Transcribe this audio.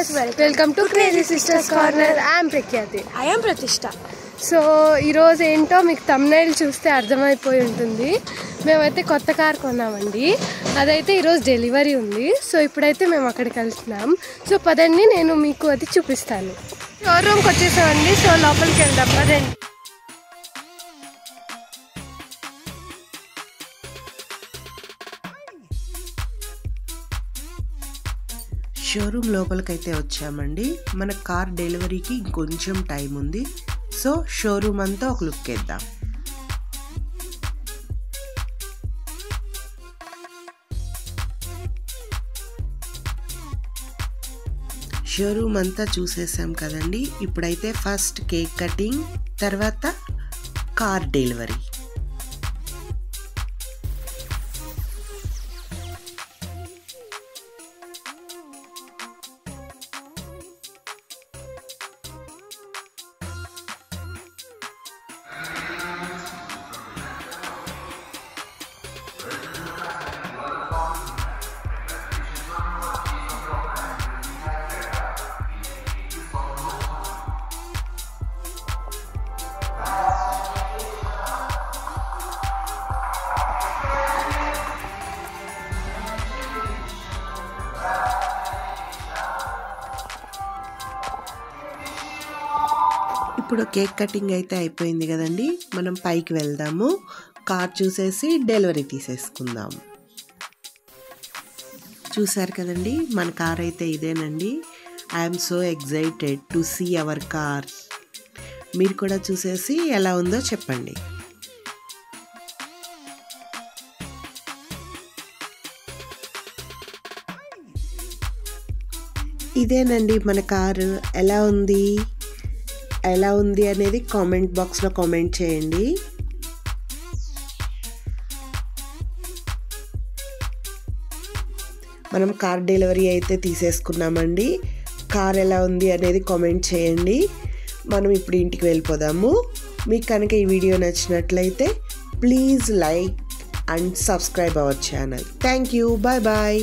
sisters, welcome to Crazy Sisters Corner. I am Prakyati. I am Pratishtha. So ఈరోజు ఏంటో మీకు thumbnail చూస్తే అర్థమైపోయి ఉంటుంది. మేమైతే కొత్త కార్ కొన్నామండి. అదైతే ఈరోజు డెలివరీ ఉంది. సో ఇప్పుడైతే మేము అక్కడికి వెళ్తున్నాం. సో పదండి నేను మీకు అది చూపిస్తాను. షోరూమ్కి వచ్చేసామండి. సో లోపలికి వెళ్దాం పదండి. షోరూమ్ లోపలికైతే వచ్చామండి. మన కార్ డెలివరీకి ఇంకొంచెం టైం ఉంది. సో షోరూమ్ అంతా ఒక లుక్ వేద్దాం. షోరూమ్ అంతా చూసేసాం కదండి. ఇప్పుడైతే ఫస్ట్ కేక్ కటింగ్, తర్వాత కార్ డెలివరీ. ఇప్పుడు కేక్ కటింగ్ అయితే అయిపోయింది కదండి. మనం పైకి వెళ్దాము. కార్ చూసేసి డెలివరీ తీసేసుకుందాం. చూసారు కదండి, మన కార్ అయితే ఇదేనండి. I'm so excited to see our car. మీరు కూడా చూసేసి ఎలా ఉందో చెప్పండి. ఇదేనండి మన కారు. ఎలా ఉంది అనేది కామెంట్ బాక్స్లో కామెంట్ చేయండి. మనం కార్ డెలివరీ అయితే తీసేసుకున్నామండి. కార్ ఎలా ఉంది అనేది కామెంట్ చేయండి. మనం ఇప్పుడు ఇంటికి వెళ్ళిపోదాము. మీకు కనుక ఈ వీడియో నచ్చినట్లయితే please like and subscribe our channel. Thank you. Bye bye.